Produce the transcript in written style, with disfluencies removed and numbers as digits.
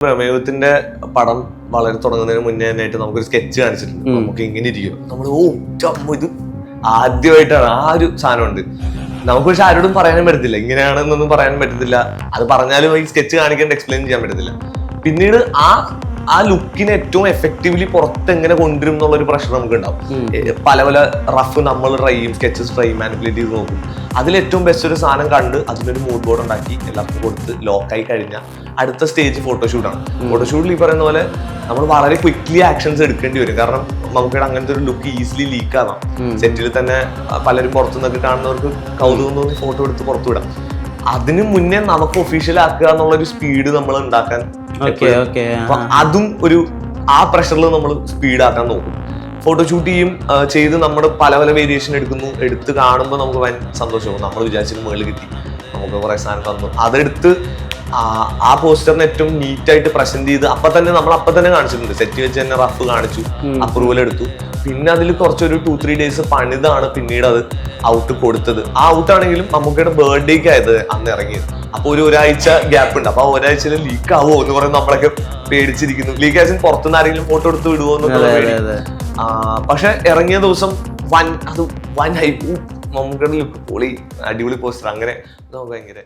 പ്രമേയത്തിന്റെ പടം വളരെ തുടങ്ങുന്നതിന് മുന്നേ തന്നെയായിട്ട് നമുക്കൊരു സ്കെച്ച് കാണിച്ചിട്ടുണ്ട്. നമുക്ക് ഇങ്ങനെ ഇരിക്കും, നമ്മൾ ഇത് ആദ്യമായിട്ടാണ് ആ ഒരു സാധനം ഉണ്ട്. നമുക്ക് പക്ഷെ ആരോടും പറയാനും പറ്റത്തില്ല, ഇങ്ങനെയാണെന്നൊന്നും പറയാനും പറ്റത്തില്ല. അത് പറഞ്ഞാലും ഈ സ്കെച്ച് കാണിക്കേണ്ട എക്സ്പ്ലെയിൻ ചെയ്യാൻ പറ്റത്തില്ല. പിന്നീട് ആ ലുക്കിനെ ഏറ്റവും എഫക്റ്റീവ്ലി പുറത്ത് എങ്ങനെ കൊണ്ടുവരും എന്നുള്ളൊരു പ്രഷർ നമുക്ക് ഉണ്ടാവും. പല പല റഫ് നമ്മൾ ട്രൈ ചെയ്യും, സ്കെച്ചസ് ട്രൈ മാനിപ്പുലേറ്റ് ചെയ്ത് നോക്കും. അതിലേറ്റവും ബെസ്റ്റ് ഒരു സാധനം കണ്ട് അതിനൊരു മൂഡ് ബോർഡ് ഉണ്ടാക്കി എല്ലാവർക്കും കൊടുത്ത് ലോക്കായി കഴിഞ്ഞാൽ അടുത്ത സ്റ്റേജ് ഫോട്ടോഷൂട്ടാണ്. ഫോട്ടോഷൂട്ടിൽ ഈ പറയുന്ന പോലെ നമ്മൾ വളരെ ക്വിക്ലി ആക്ഷൻസ് എടുക്കേണ്ടി വരും. കാരണം നമുക്കിവിടെ അങ്ങനത്തെ ഒരു ലുക്ക് ഈസിലി ലീക്ക് ആവാം. സെറ്റിൽ തന്നെ പലരും പുറത്തുനിന്നൊക്കെ കാണുന്നവർക്ക് കൗതുകം തോന്നി ഫോട്ടോ എടുത്ത് പുറത്തു വിടാം. അതിന് മുന്നേ നമുക്ക് ഒഫീഷ്യൽ ആക്കുക എന്നുള്ളൊരു സ്പീഡ് നമ്മൾ ഉണ്ടാക്കാൻ, അതും ഒരു ആ പ്രഷറിൽ നമ്മൾ സ്പീഡ് ആക്കാൻ നോക്കും. ഫോട്ടോഷൂട്ട് ചെയ്ത് നമ്മൾ പല പല വേരിയേഷൻ എടുത്ത് കാണുമ്പോൾ നമുക്ക് ഭയങ്കര സന്തോഷമാകും. നമ്മൾ വിചാരിച്ചത് മുകളിൽ കിട്ടി, നമുക്ക് കുറെ സാധനം തന്നു. അതെടുത്ത് ആ പോസ്റ്ററിന് ഏറ്റവും നീറ്റായിട്ട് പ്രസന്റ് ചെയ്ത് അപ്പം തന്നെ കാണിച്ചിട്ടുണ്ട്. സെറ്റ് വെച്ച് തന്നെ റഫ് കാണിച്ചു, അപ്രൂവൽ എടുത്തു. പിന്നെ അതിൽ കുറച്ചൊരു 2-3 ഡേയ്സ് പണിതാണ് പിന്നീട് അത് ഔട്ട് കൊടുത്തത്. ആ ഔട്ടാണെങ്കിലും നമുക്കിടെ ബർത്ത്ഡേക്ക് ആയത് അന്ന് ഇറങ്ങിയത്. അപ്പൊ ഒരാഴ്ച ഗ്യാപ്പ് ഉണ്ട്. അപ്പൊ ആ ഒരാഴ്ചയിൽ ലീക്ക് ആവോ എന്ന് പറയുന്നത് നമ്മളൊക്കെ പേടിച്ചിരിക്കുന്നു. ലീക്ക് ആയതിന് പുറത്തുനിന്ന് ആരെങ്കിലും ഫോട്ടോ എടുത്ത് വിടുവോ എന്നുള്ള പേടി. പക്ഷെ ഇറങ്ങിയ ദിവസം വൻ ഹൈപ്പ്, നമുക്കിടെ ലുക്ക് പൊളി, അടിപൊളി പോസ്റ്റർ, അങ്ങനെ നമുക്ക് ഭയങ്കര